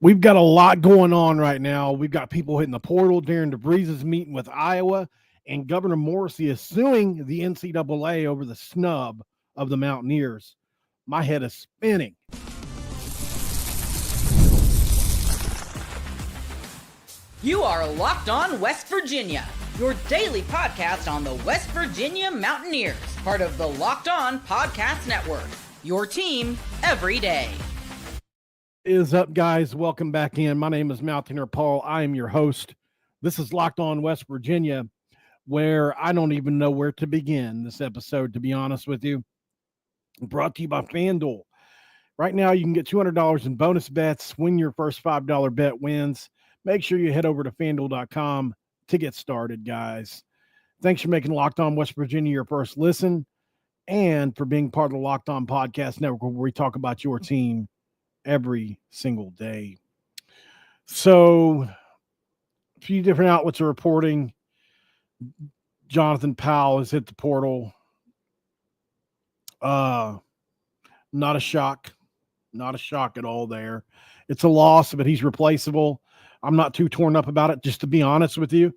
We've got a lot going on right now. We've got people hitting the portal. Darren DeVries is meeting with Iowa, and Governor Morrisey is suing the NCAA over the snub of the Mountaineers. My head is spinning. You are Locked On West Virginia, your daily podcast on the West Virginia Mountaineers, part of the Locked On Podcast Network, your team every day. Is up, guys? Welcome back in. My name is Mountaineer Paul. I am your host. This is Locked On West Virginia, where I don't even know where to begin this episode, to be honest with you. Brought to you by FanDuel. Right now, you can get $200 in bonus bets when your first $5 bet wins. Make sure you head over to FanDuel.com to get started, guys. Thanks for making Locked On West Virginia your first listen and for being part of the Locked On Podcast Network, where we talk about your team every single day. So, a few different outlets are reporting Jonathan Powell has hit the portal. Not a shock. Not a shock at all there. It's a loss, but he's replaceable. I'm not too torn up about it, just to be honest with you.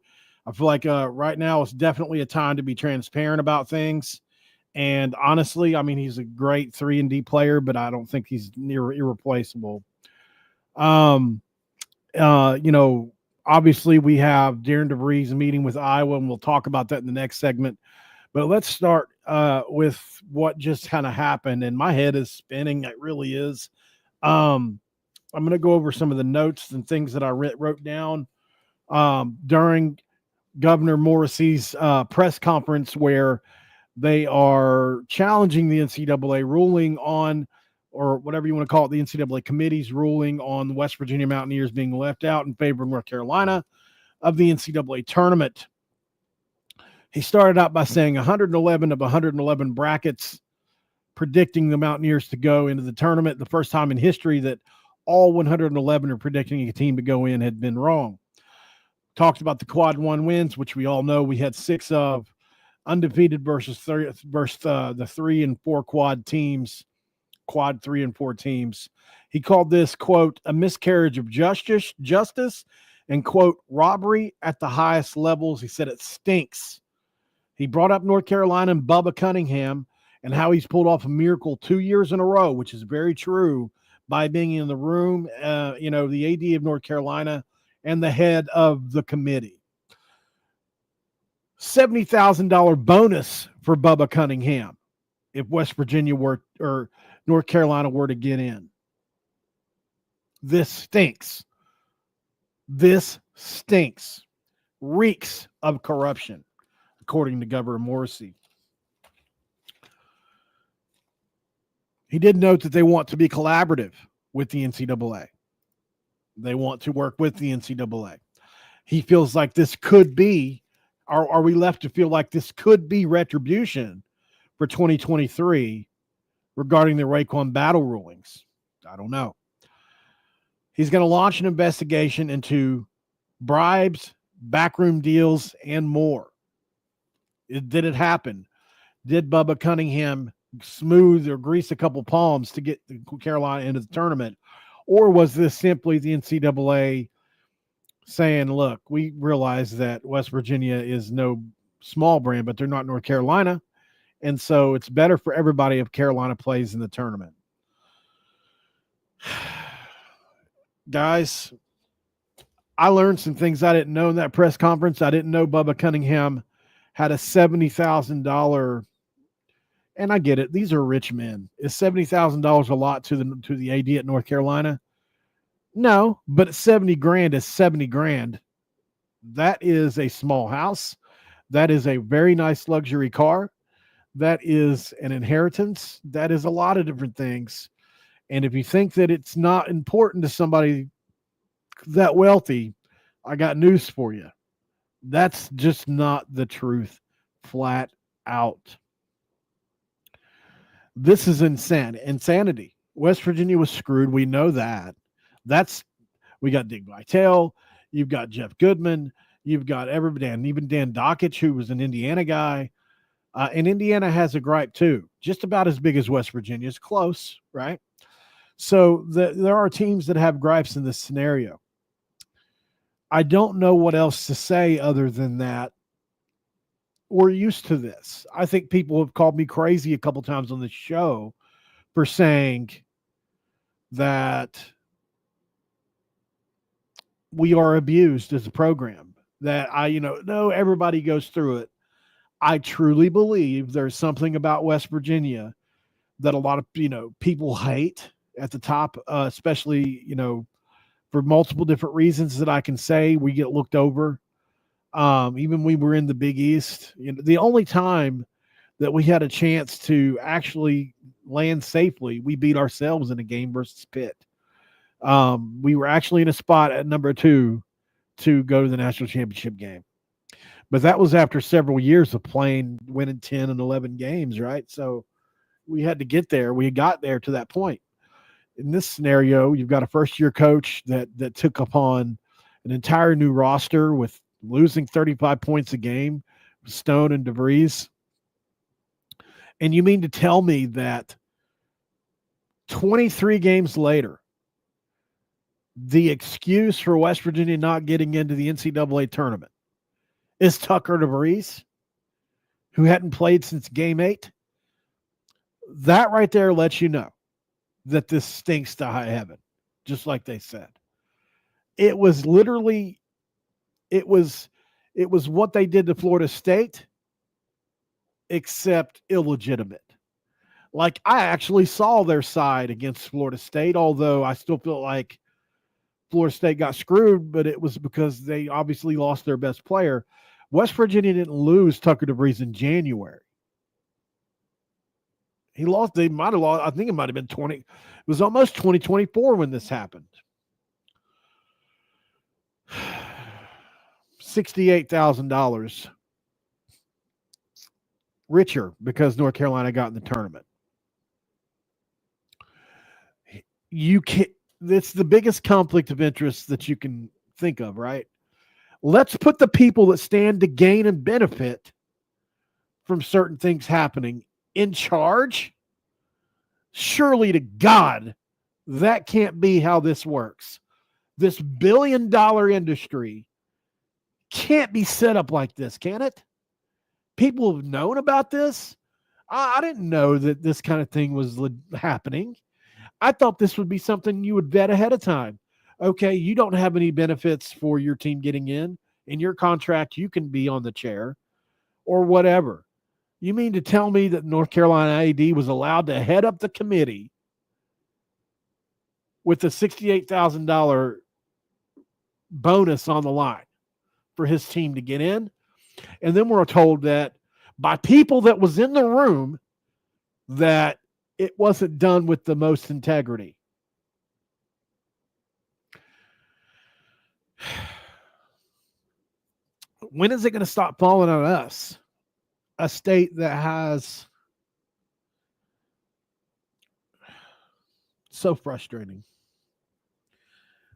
I feel like right now it's definitely a time to be transparent about things. And honestly, I mean, he's a great 3-and-D player, but I don't think he's near irreplaceable. Obviously we have Darren DeVries meeting with Iowa, and we'll talk about that in the next segment. But let's start with what just kind of happened, and my head is spinning. It really is. I'm going to go over some of the notes and things that I wrote down during Governor Morrisey's press conference, where they are challenging the NCAA ruling on, or whatever you want to call it, the NCAA committee's ruling on the West Virginia Mountaineers being left out in favor of North Carolina of the NCAA tournament. He started out by saying 111 of 111 brackets predicting the Mountaineers to go into the tournament. The first time in history that all 111 are predicting a team to go in had been wrong. Talked about the quad one wins, which we all know we had 6 of, undefeated versus the 3 and 4 quad 3 and 4 teams. He called this, quote, a miscarriage of justice and, quote, robbery at the highest levels. He said it stinks. He brought up North Carolina and Bubba Cunningham and how he's pulled off a miracle 2 years in a row, which is very true, by being in the room, the AD of North Carolina and the head of the committee. $70,000 bonus for Bubba Cunningham if West Virginia or North Carolina were to get in. This stinks. This stinks. Reeks of corruption, according to Governor Morrisey. He did note that they want to be collaborative with the NCAA. They want to work with the NCAA. He feels like this could be, are we left to feel like this could be retribution for 2023 regarding the Raekwon battle rulings? I don't know. He's going to launch an investigation into bribes, backroom deals, and more. Did it happen? Did Bubba Cunningham smooth or grease a couple palms to get Carolina into the tournament? Or was this simply the NCAA saying, look, we realize that West Virginia is no small brand, but they're not North Carolina, and so it's better for everybody if Carolina plays in the tournament? Guys, I learned some things I didn't know in that press conference. I didn't know Bubba Cunningham had a $70,000, and I get it. These are rich men. Is $70,000 a lot to the AD at North Carolina? No, but $70,000 is $70,000. That is a small house. That is a very nice luxury car. That is an inheritance. That is a lot of different things. And if you think that it's not important to somebody that wealthy, I got news for you. That's just not the truth, flat out. This is insanity. West Virginia was screwed. We know that. We got Dick Vitale. You've got Jeff Goodman. You've got even Dan Dockich, who was an Indiana guy. And Indiana has a gripe too, just about as big as West Virginia. It's close, right? So there are teams that have gripes in this scenario. I don't know what else to say other than that. We're used to this. I think people have called me crazy a couple times on the show for saying that we are abused as a program. That no, everybody goes through it. I truly believe there's something about West Virginia that a lot of people hate at the top, especially for multiple different reasons that I can say. We get looked over. Even we were in the Big East. The only time that we had a chance to actually land safely, we beat ourselves in a game versus Pitt. We were actually in a spot at number 2 to go to the national championship game. But that was after several years of winning 10 and 11 games, right? So we had to get there. We got there to that point. In this scenario, you've got a first-year coach that took upon an entire new roster with losing 35 points a game, Stone and DeVries. And you mean to tell me that 23 games later, the excuse for West Virginia not getting into the NCAA tournament is Tucker DeVries, who hadn't played since game 8? That right there lets you know that this stinks to high heaven, just like they said. It was literally, it was what they did to Florida State, except illegitimate. Like, I actually saw their side against Florida State, although I still feel like Florida State got screwed, but it was because they obviously lost their best player. West Virginia didn't lose Tucker DeVries in January. They might have lost, I think it might have been 20. It was almost 2024 when this happened. $68,000 richer because North Carolina got in the tournament. It's the biggest conflict of interest that you can think of, right? Let's put the people that stand to gain and benefit from certain things happening in charge. Surely to God, that can't be how this works. This billion-dollar industry can't be set up like this, can it? People have known about this. I didn't know that this kind of thing was happening. I thought this would be something you would vet ahead of time. Okay, you don't have any benefits for your team getting in your contract, you can be on the chair or whatever. You mean to tell me that North Carolina AD was allowed to head up the committee with a $68,000 bonus on the line for his team to get in? And then we're told that by people that was in the room that it wasn't done with the most integrity. When is it going to stop falling on us? A state that has so frustrating.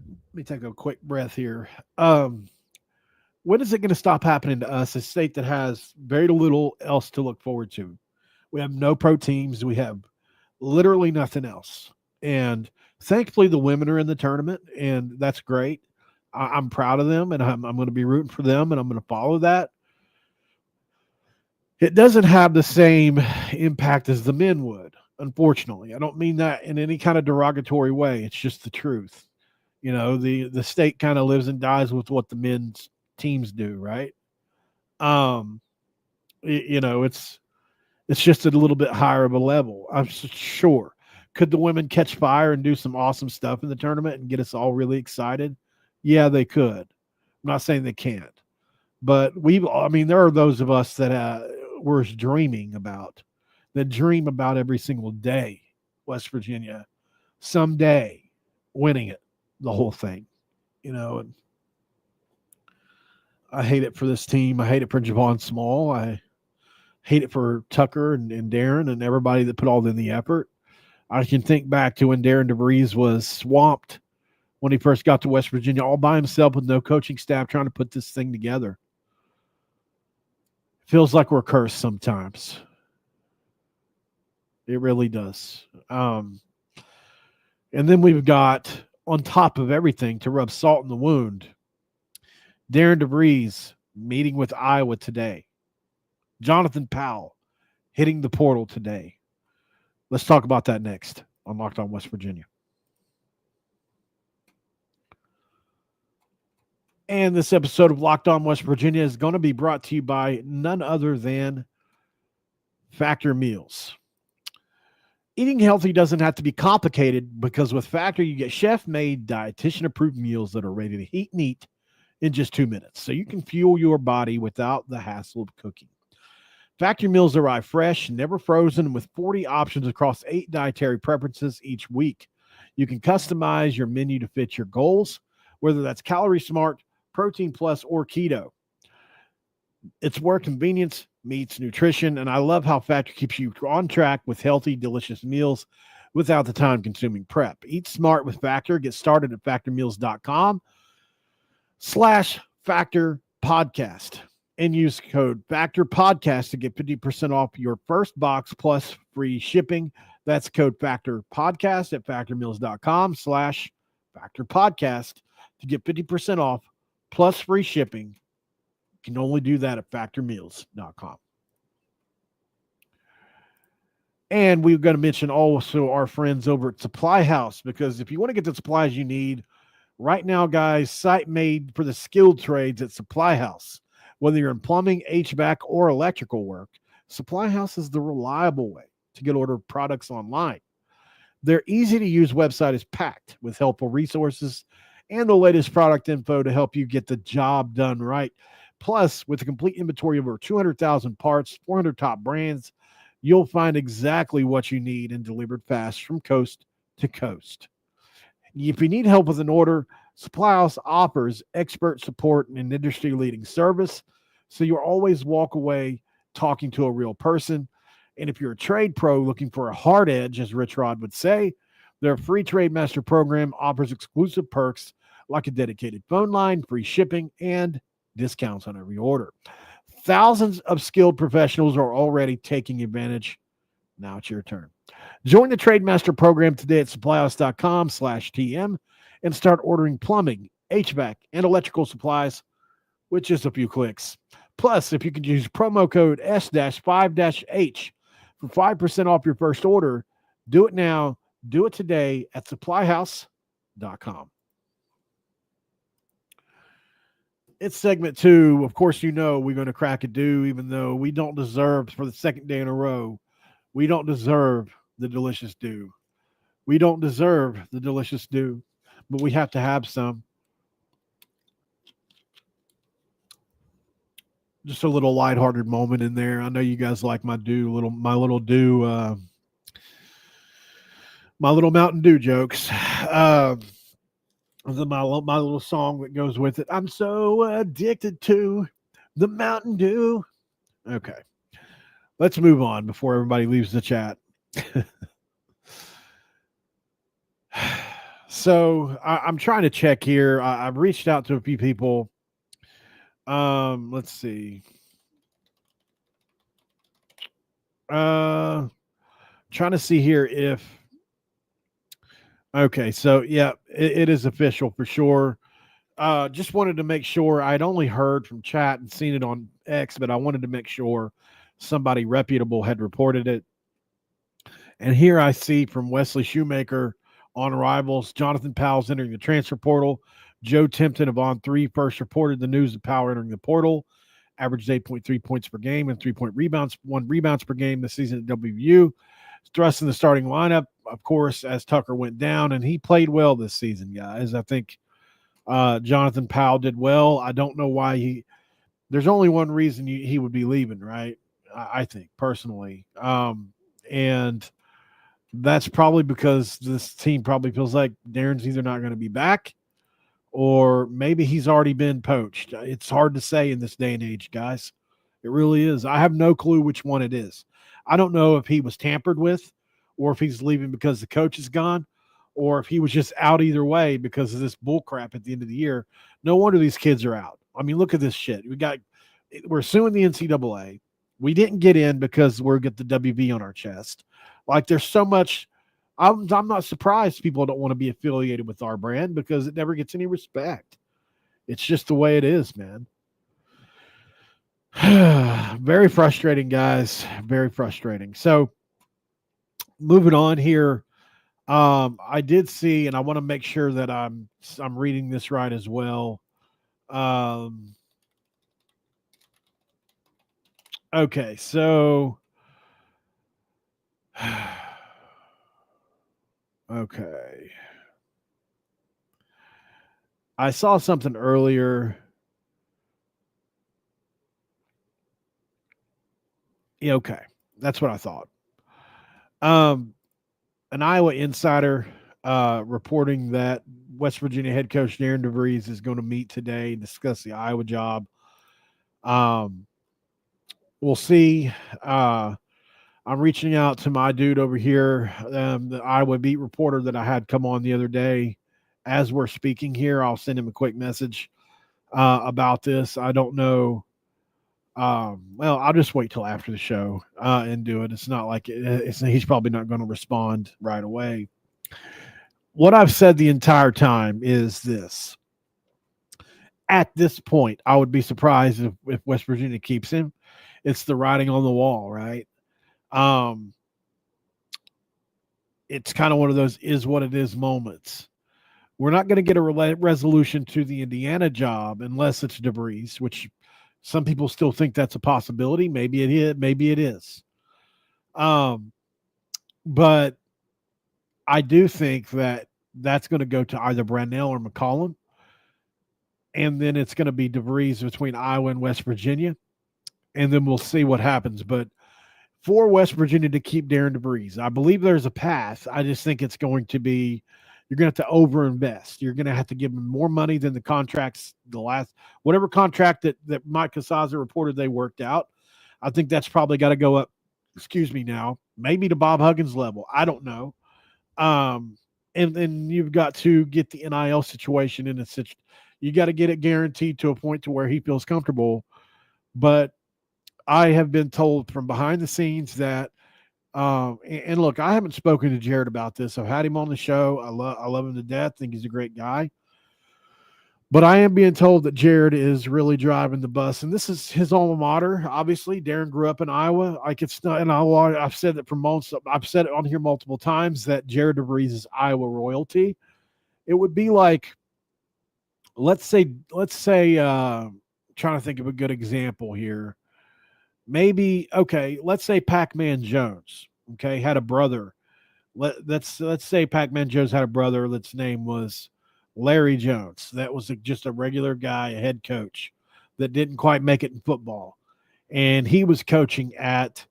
Let me take a quick breath here. When is it going to stop happening to us? A state that has very little else to look forward to. We have no pro teams. We have literally nothing else. And thankfully, the women are in the tournament, and that's great. I'm proud of them, and I'm going to be rooting for them, and I'm going to follow that. It doesn't have the same impact as the men would, unfortunately. I don't mean that in any kind of derogatory way. It's just the truth. The state kind of lives and dies with what the men's teams do, right? It's just a little bit higher of a level. I'm sure. Could the women catch fire and do some awesome stuff in the tournament and get us all really excited? Yeah, they could. I'm not saying they can't. But there are those of us that we're dreaming about, that dream about every single day, West Virginia, someday winning it, the whole thing, and I hate it for this team. I hate it for Javon Small. I hate it for Tucker and Darren and everybody that put all in the effort. I can think back to when Darren DeVries was swamped when he first got to West Virginia, all by himself with no coaching staff trying to put this thing together. Feels like we're cursed sometimes. It really does. And then we've got, on top of everything, to rub salt in the wound, Darren DeVries meeting with Iowa today. Jonathan Powell hitting the portal today. Let's talk about that next on Locked On West Virginia. And this episode of Locked On West Virginia is going to be brought to you by none other than Factor Meals. Eating healthy doesn't have to be complicated, because with Factor, you get chef-made, dietitian-approved meals that are ready to heat and eat in just 2 minutes, so you can fuel your body without the hassle of cooking. Factor meals arrive fresh, never frozen, with 40 options across 8 dietary preferences each week. You can customize your menu to fit your goals, whether that's Calorie Smart, Protein Plus, or Keto. It's where convenience meets nutrition, and I love how Factor keeps you on track with healthy, delicious meals without the time-consuming prep. Eat smart with Factor. Get started at factormeals.com/Factor Podcast and use code Factor Podcast to get 50% off your first box plus free shipping. That's code Factor Podcast at factormeals.com/Factor Podcast to get 50% off plus free shipping. You can only do that at factormeals.com. And we've got to mention also our friends over at Supply House, because if you want to get the supplies you need right now, guys, site made for the skilled trades at Supply House. Whether you're in plumbing, HVAC, or electrical work, Supply House is the reliable way to get ordered products online. Their easy-to-use website is packed with helpful resources and the latest product info to help you get the job done right. Plus, with a complete inventory of over 200,000 parts, 400 top brands, you'll find exactly what you need and delivered fast from coast to coast. If you need help with an order, Supply House offers expert support and an industry-leading service, so you'll always walk away talking to a real person. And if you're a trade pro looking for a hard edge, as Rich Rod would say, their free Trade Master program offers exclusive perks like a dedicated phone line, free shipping, and discounts on every order. Thousands of skilled professionals are already taking advantage. Now it's your turn. Join the Trade Master program today at supplyhouse.com/TM and start ordering plumbing, HVAC, and electrical supplies with just a few clicks. Plus, if you can use promo code S-5-H for 5% off your first order, do it now. Do it today at supplyhouse.com. It's segment 2. Of course, you know we're going to crack a do, even though we don't deserve, for the second day in a row, we don't deserve the delicious do. We don't deserve the delicious do, but we have to have some. Just a little lighthearted moment in there. I know you guys like my do, my little Mountain Dew jokes. My little song that goes with it. I'm so addicted to the Mountain Dew. Okay. Let's move on before everybody leaves the chat. So I'm trying to check here. I've reached out to a few people. Let's see. Trying to see here if. Okay, so yeah, it is official for sure. Just wanted to make sure. I'd only heard from chat and seen it on X, but I wanted to make sure somebody reputable had reported it. And here I see from Wesley Shoemaker on Rivals, Jonathan Powell's entering the transfer portal. Joe Timpton of On3 first reported the news of Powell entering the portal. Averaged 8.3 points per game and 3-point rebounds, 1 rebounds per game this season at WVU. Thrust in the starting lineup, of course, as Tucker went down, and he played well this season, guys. I think Jonathan Powell did well. I don't know why there's only one reason he would be leaving, right? I think, personally. And that's probably because this team probably feels like Darren's either not going to be back or maybe he's already been poached. It's hard to say in this day and age, guys. It really is. I have no clue which one it is. I don't know if he was tampered with or if he's leaving because the coach is gone or if he was just out either way because of this bull crap at the end of the year. No wonder these kids are out. I mean, look at this shit. We're suing the NCAA. We didn't get in because we're got the WV on our chest. Like, there's so much I'm not surprised people don't want to be affiliated with our brand because it never gets any respect. It's just the way it is, man. Very frustrating, guys. Very frustrating. So moving on here. I did see, and I want to make sure that I'm reading this right as well. Okay, so okay. I saw something earlier. Yeah, okay. That's what I thought. An Iowa insider reporting that West Virginia head coach Darren DeVries is going to meet today and discuss the Iowa job. We'll see. I'm reaching out to my dude over here, the Iowa beat reporter that I had come on the other day. As we're speaking here, I'll send him a quick message about this. I don't know. Well, I'll just wait till after the show and do it. It's not like he's probably not going to respond right away. What I've said the entire time is this. At this point, I would be surprised if West Virginia keeps him. It's the writing on the wall, right? It's kind of one of those is what it is moments. We're not going to get a resolution to the Indiana job unless it's DeVries, which some people still think that's a possibility. Maybe it is. Maybe it is. But I do think that that's going to go to either Brannell or McCollum. And then it's going to be DeVries between Iowa and West Virginia. And then we'll see what happens. But for West Virginia to keep Darren DeVries, I believe there's a path. I just think it's going to be, you're going to have to overinvest. You're going to have to give them more money than the contracts, whatever contract that Mike Casazza reported they worked out. I think that's probably got to go up, maybe to Bob Huggins level. I don't know. And then you've got to get the NIL situation in you got to get it guaranteed to a point to where he feels comfortable. But I have been told from behind the scenes that, and look, I haven't spoken to Jared about this. I've had him on the show. I love him to death. Think he's a great guy. But I am being told that Jared is really driving the bus, and this is his alma mater. Obviously, Darren grew up in Iowa. Like it's not, and I've said that for months. I've said it on here multiple times that Jared DeVries is Iowa royalty. It would be like, let's say, trying to think of a good example here. Maybe, okay, let's say Pac-Man Jones, okay, had a brother. Let's say Pac-Man Jones had a brother that's name was Larry Jones. That was just a regular guy, a head coach that didn't quite make it in football. And he was coaching at,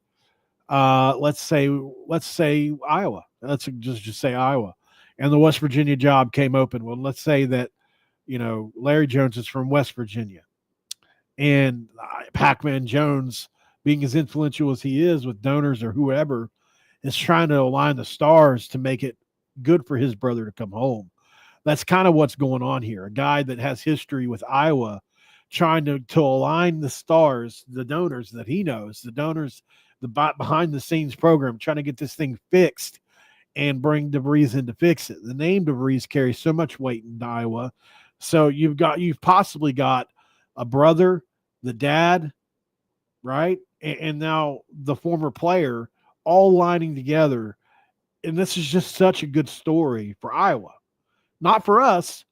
let's say Iowa. Let's just say Iowa. And the West Virginia job came open. Well, let's say that, Larry Jones is from West Virginia. And Pac-Man Jones, being as influential as he is with donors or whoever, is trying to align the stars to make it good for his brother to come home. That's kind of what's going on here. A guy that has history with Iowa trying to align the stars, the donors that he knows, the donors, the behind-the-scenes program, trying to get this thing fixed and bring DeVries in to fix it. The name DeVries carries so much weight in Iowa. So you've possibly got a brother, the dad, right? And now the former player all lining together. And this is just such a good story for Iowa. Not for us,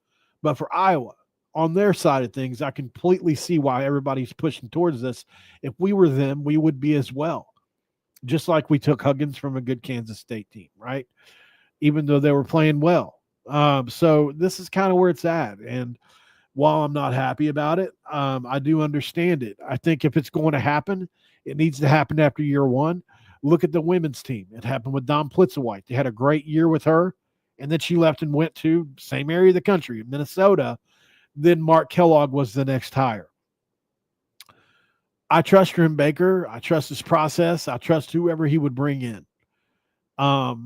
but for Iowa. On their side of things, I completely see why everybody's pushing towards this. If we were them, we would be as well. Just like we took Huggins from a good Kansas State team, right? Even though they were playing well. So this is kind of where it's at. And while I'm not happy about it, I do understand it. I think if it's going to happen, it needs to happen after year one. Look at the women's team. It happened with Dawn Plitzewhite. They had a great year with her, and then she left and went to same area of the country, Minnesota. Then Mark Kellogg was the next hire. I trust Grim Baker. I trust his process. I trust whoever he would bring in,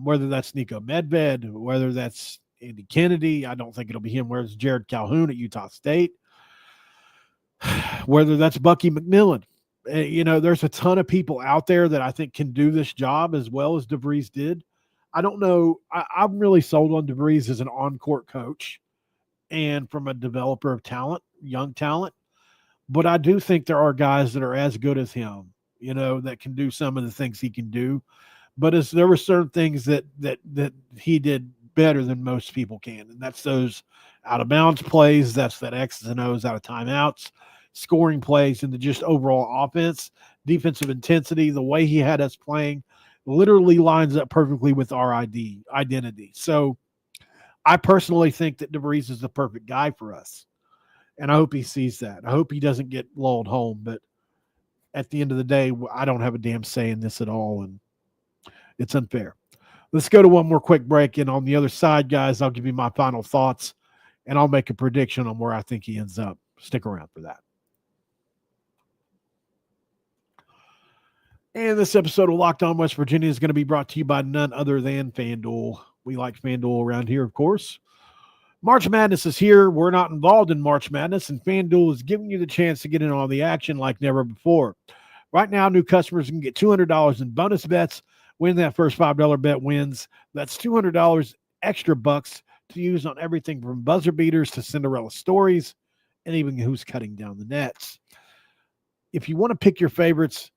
whether that's Nico Medved, whether that's Andy Kennedy. I don't think it'll be him. Whether it's Jared Calhoun at Utah State, whether that's Bucky McMillan. There's a ton of people out there that I think can do this job as well as DeVries did. I don't know. I'm really sold on DeVries as an on-court coach and from a developer of talent, young talent. But I do think there are guys that are as good as him, that can do some of the things he can do. But there were certain things that he did better than most people can, and that's those out of bounds plays. That's that X's and O's out of timeouts, scoring plays, and the just overall offense, defensive intensity. The way he had us playing literally lines up perfectly with our identity. So I personally think that DeVries is the perfect guy for us. And I hope he sees that. I hope he doesn't get lulled home. But at the end of the day, I don't have a damn say in this at all. And it's unfair. Let's go to one more quick break. And on the other side, guys, I'll give you my final thoughts. And I'll make a prediction on where I think he ends up. Stick around for that. And this episode of Locked On West Virginia is going to be brought to you by none other than FanDuel. We like FanDuel around here, of course. March Madness is here. We're not involved in March Madness, and FanDuel is giving you the chance to get in on the action like never before. Right now, new customers can get $200 in bonus bets. When that first $5 bet wins, that's $200 extra bucks to use on everything from buzzer beaters to Cinderella stories and even who's cutting down the nets. If you want to pick your favorites,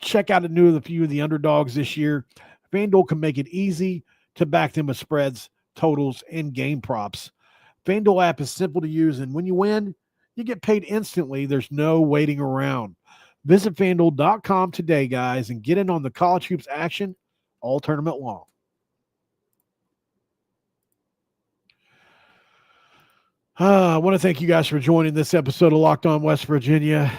check out a few of the underdogs this year. FanDuel can make it easy to back them with spreads, totals, and game props. FanDuel app is simple to use, and when you win, you get paid instantly. There's no waiting around. Visit FanDuel.com today, guys, and get in on the college hoops action all tournament long. I want to thank you guys for joining this episode of Locked On West Virginia.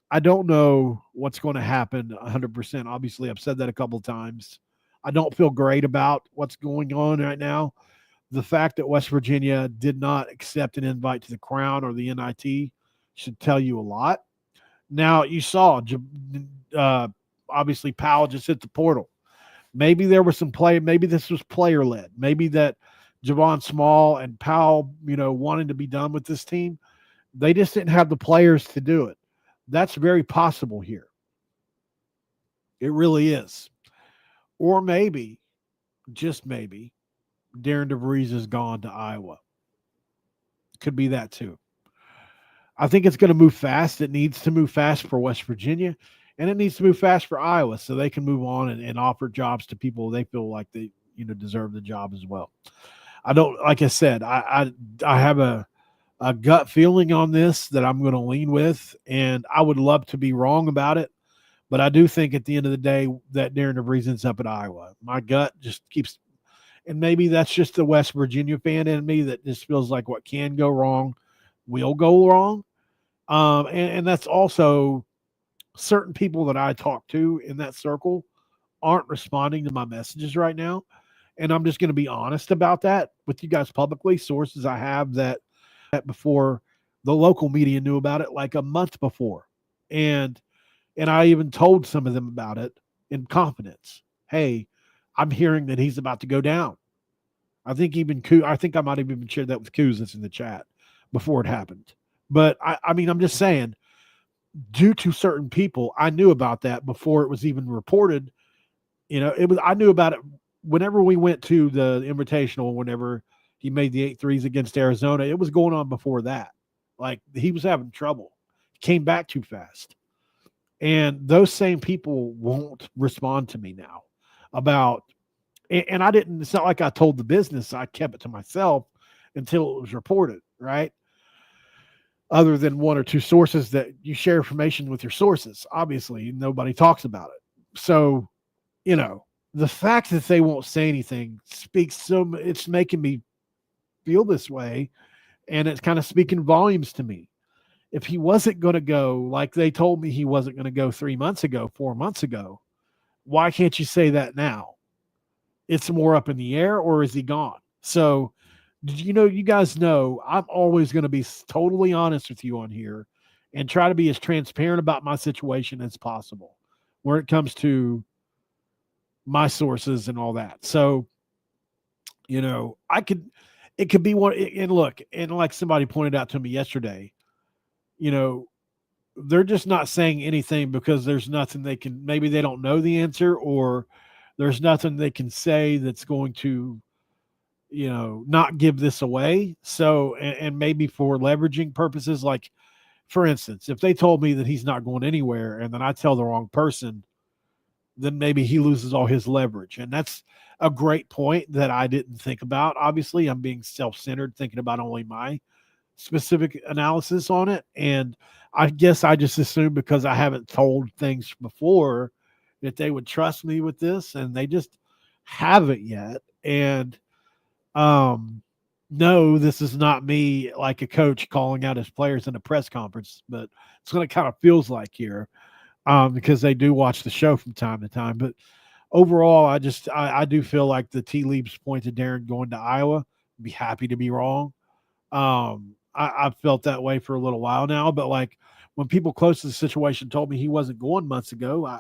I don't know what's going to happen 100%. Obviously, I've said that a couple of times. I don't feel great about what's going on right now. The fact that West Virginia did not accept an invite to the Crown or the NIT should tell you a lot. Now, you saw, obviously, Powell just hit the portal. Maybe there was some play. Maybe this was player-led. Maybe that Javon Small and Powell, wanting to be done with this team, they just didn't have the players to do it. That's very possible here. It really is. Or maybe, just maybe, Darren DeVries is gone to Iowa. Could be that too. I think it's going to move fast. It needs to move fast for West Virginia, and it needs to move fast for Iowa so they can move on and offer jobs to people they feel like they deserve the job as well. Like I said, I have a gut feeling on this that I'm going to lean with, and I would love to be wrong about it, but I do think at the end of the day that Darren DeVries ends up at Iowa. My gut just keeps, and maybe that's just the West Virginia fan in me that just feels like what can go wrong will go wrong. And that's also certain people that I talk to in that circle aren't responding to my messages right now. And I'm just going to be honest about that with you guys publicly. Sources I have that before the local media knew about it like a month before. And I even told some of them about it in confidence. Hey, I'm hearing that he's about to go down. I think I might have even shared that with Coos that's in the chat before it happened. But I mean, I'm just saying, due to certain people, I knew about that before it was even reported. I knew about it whenever we went to the Invitational, whenever he made the 8 threes against Arizona. It was going on before that. Like, he was having trouble. He came back too fast. And those same people won't respond to me now about, and I didn't, it's not like I told the business. I kept it to myself until it was reported, right? Other than one or two sources that you share information with your sources, obviously nobody talks about it. So, the fact that they won't say anything it's making me feel this way. And it's kind of speaking volumes to me. If he wasn't going to go, like they told me he wasn't going to go 4 months ago, why can't you say that now? It's more up in the air, or is he gone? So, you guys know I'm always going to be totally honest with you on here and try to be as transparent about my situation as possible where it comes to my sources and all that. So, it could be one, and look, and like somebody pointed out to me yesterday, they're just not saying anything because there's nothing maybe they don't know the answer, or There's nothing they can say that's going to, not give this away. So, and maybe for leveraging purposes, like for instance, if they told me that he's not going anywhere and then I tell the wrong person, then maybe he loses all his leverage. And that's a great point that I didn't think about. Obviously, I'm being self-centered, thinking about only my specific analysis on it. And I guess I just assumed because I haven't told things before that they would trust me with this, and they just haven't yet. And no, this is not me like a coach calling out his players in a press conference, but it's what it kind of feels like here, because they do watch the show from time to time. But overall, I do feel like the tea leaves point to Darren going to Iowa. Be happy to be wrong. I've felt that way for a little while now, but like when people close to the situation told me he wasn't going months ago,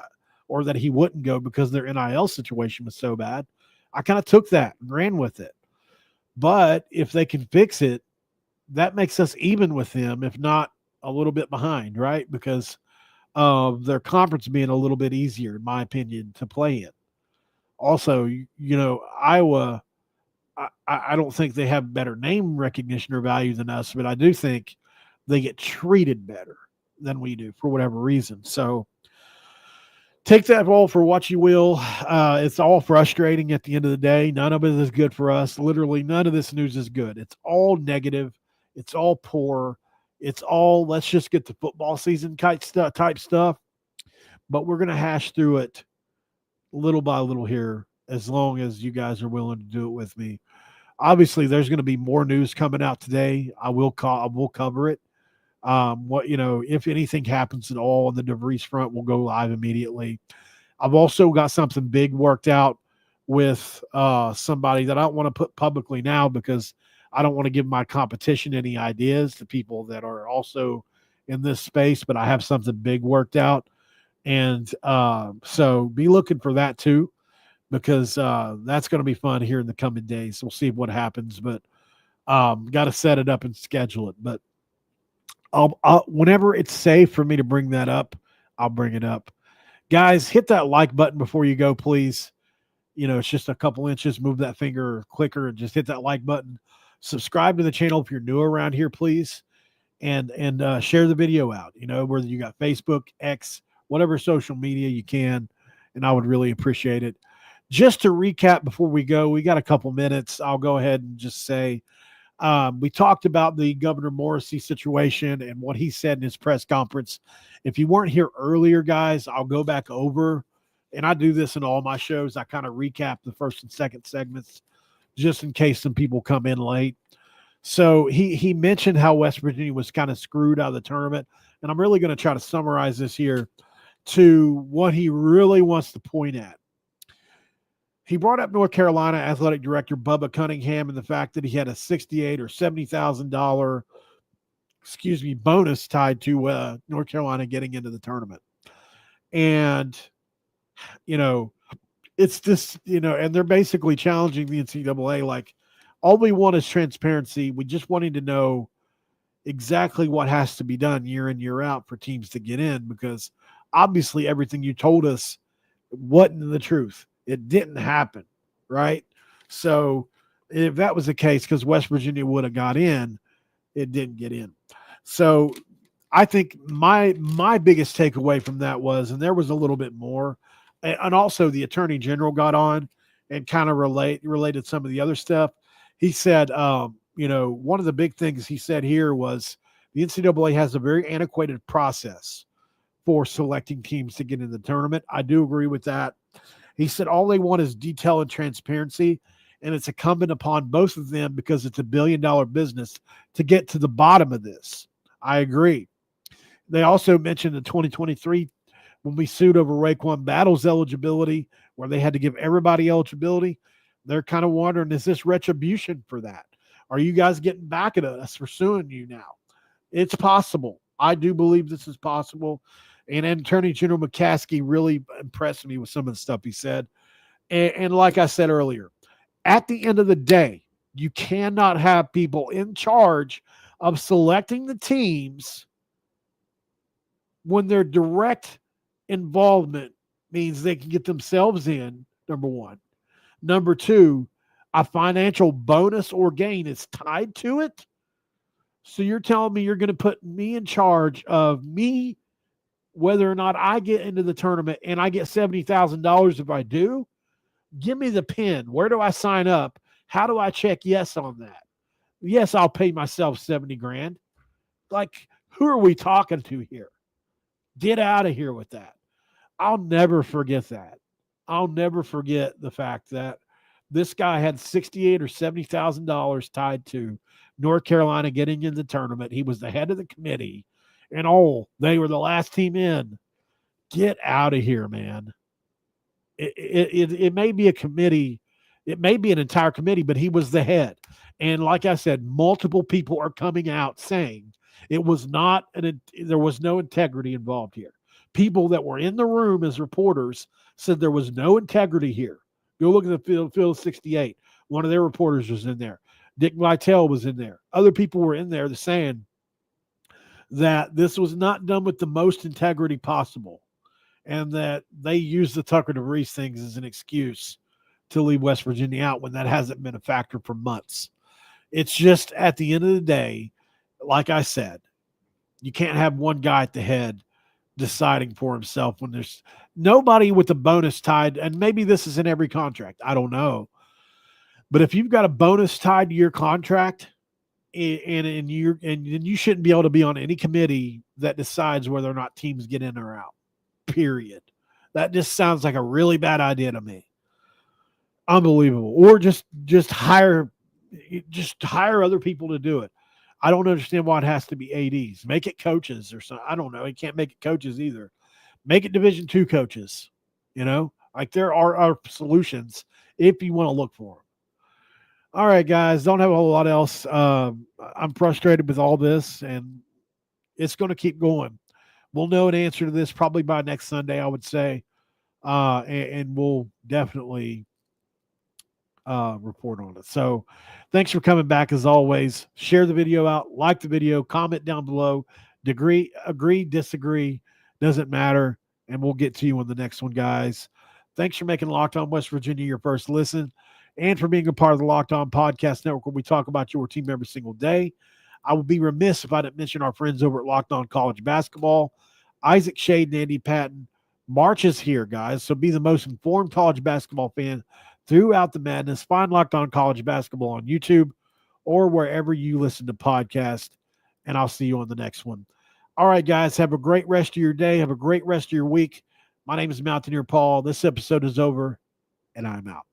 or that he wouldn't go because their NIL situation was so bad, I kind of took that and ran with it. But if they can fix it, that makes us even with them, if not a little bit behind, right? Because of their conference being a little bit easier, in my opinion, to play in. Also, Iowa, I don't think they have better name recognition or value than us, but I do think they get treated better than we do for whatever reason. So take that all for what you will. It's all frustrating at the end of the day. None of it is good for us. Literally, none of this news is good. It's all negative. It's all poor. It's all let's just get the football season type stuff. But we're going to hash through it little by little here, as long as you guys are willing to do it with me. Obviously, there's going to be more news coming out today. I will cover it. If anything happens at all on the DeVries front, we'll go live immediately. I've also got something big worked out with somebody that I don't want to put publicly now because I don't want to give my competition any ideas to people that are also in this space, but I have something big worked out. And so be looking for that too, because that's going to be fun here in the coming days. We'll see what happens, but got to set it up and schedule it. But I'll whenever it's safe for me to bring that up, I'll bring it up. Guys, hit that like button before you go, please. It's just a couple inches. Move that finger clicker and just hit that like button. Subscribe to the channel if you're new around here, please. And share the video out, whether you got Facebook, X, whatever social media you can, and I would really appreciate it. Just to recap before we go, we got a couple minutes. I'll go ahead and just say we talked about the Governor Morrisey situation and what he said in his press conference. If you weren't here earlier, guys, I'll go back over, and I do this in all my shows. I kind of recap the first and second segments just in case some people come in late. So he mentioned how West Virginia was kind of screwed out of the tournament, and I'm really going to try to summarize this here to what he really wants to point at. He brought up North Carolina Athletic Director Bubba Cunningham and the fact that he had a $68,000 or $70,000, bonus tied to North Carolina getting into the tournament. And, it's just, and they're basically challenging the NCAA. Like, all we want is transparency. We just wanting to know exactly what has to be done year in, year out for teams to get in, because obviously everything you told us wasn't the truth. It didn't happen, right? So if that was the case, because West Virginia would have got in, it didn't get in. So I think my biggest takeaway from that was, and there was a little bit more, and also the Attorney General got on and kind of related some of the other stuff. He said, one of the big things he said here was the NCAA has a very antiquated process for selecting teams to get in the tournament. I do agree with that. He said all they want is detail and transparency, and it's incumbent upon both of them, because it's $1 billion business, to get to the bottom of this. I agree. They also mentioned in 2023, when we sued over Raekwon Battle's eligibility, where they had to give everybody eligibility, they're kind of wondering, is this retribution for that? Are you guys getting back at us for suing you now? It's possible. I do believe this is possible. And Attorney General McCaskey really impressed me with some of the stuff he said. And like I said earlier, at the end of the day, you cannot have people in charge of selecting the teams when their direct involvement means they can get themselves in number one. Number two, a financial bonus or gain is tied to it. So you're telling me you're going to put me in charge of me, whether or not I get into the tournament, and I get $70,000 if I do? Give me the pin. Where do I sign up? How do I check yes on that? Yes, I'll pay myself 70 grand. Like, who are we talking to here? Get out of here with that. I'll never forget that. I'll never forget the fact that this guy had $68,000 or $70,000 tied to North Carolina getting in the tournament. He was the head of the committee, and they were the last team in. Get out of here, man. It may be a committee, it may be an entire committee, but he was the head. And like I said, multiple people are coming out saying it was not there was no integrity involved here. People that were in the room as reporters said there was no integrity here. Go look at the field 68. One of their reporters was in there. Dick Vitale was in there. Other people were in there saying that this was not done with the most integrity possible, and that they used the Tucker DeVries things as an excuse to leave West Virginia out when that hasn't been a factor for months. It's just, at the end of the day, like I said, you can't have one guy at the head deciding for himself when there's nobody with a bonus tied. And maybe this is in every contract, I don't know. But if you've got a bonus tied to your contract, and you shouldn't be able to be on any committee that decides whether or not teams get in or out. Period. That just sounds like a really bad idea to me. Unbelievable. Or just hire other people to do it. I don't understand why it has to be ADs. Make it coaches or something. I don't know. You can't make it coaches either. Make it Division II coaches. Like there are solutions if you want to look for them. All right, guys, don't have a whole lot else. I'm frustrated with all this, and it's going to keep going. We'll know an answer to this probably by next Sunday, I would say, and we'll definitely report on it. So thanks for coming back as always. Share the video out, like the video, comment down below. Agree, disagree, doesn't matter, and we'll get to you on the next one, guys. Thanks for making Locked On West Virginia your first listen, and for being a part of the Locked On Podcast Network, where we talk about your team every single day. I would be remiss if I didn't mention our friends over at Locked On College Basketball. Isaac Shade and Andy Patton. March is here, guys, so be the most informed college basketball fan throughout the madness. Find Locked On College Basketball on YouTube or wherever you listen to podcasts, and I'll see you on the next one. All right, guys, have a great rest of your day. Have a great rest of your week. My name is Mountaineer Paul. This episode is over, and I'm out.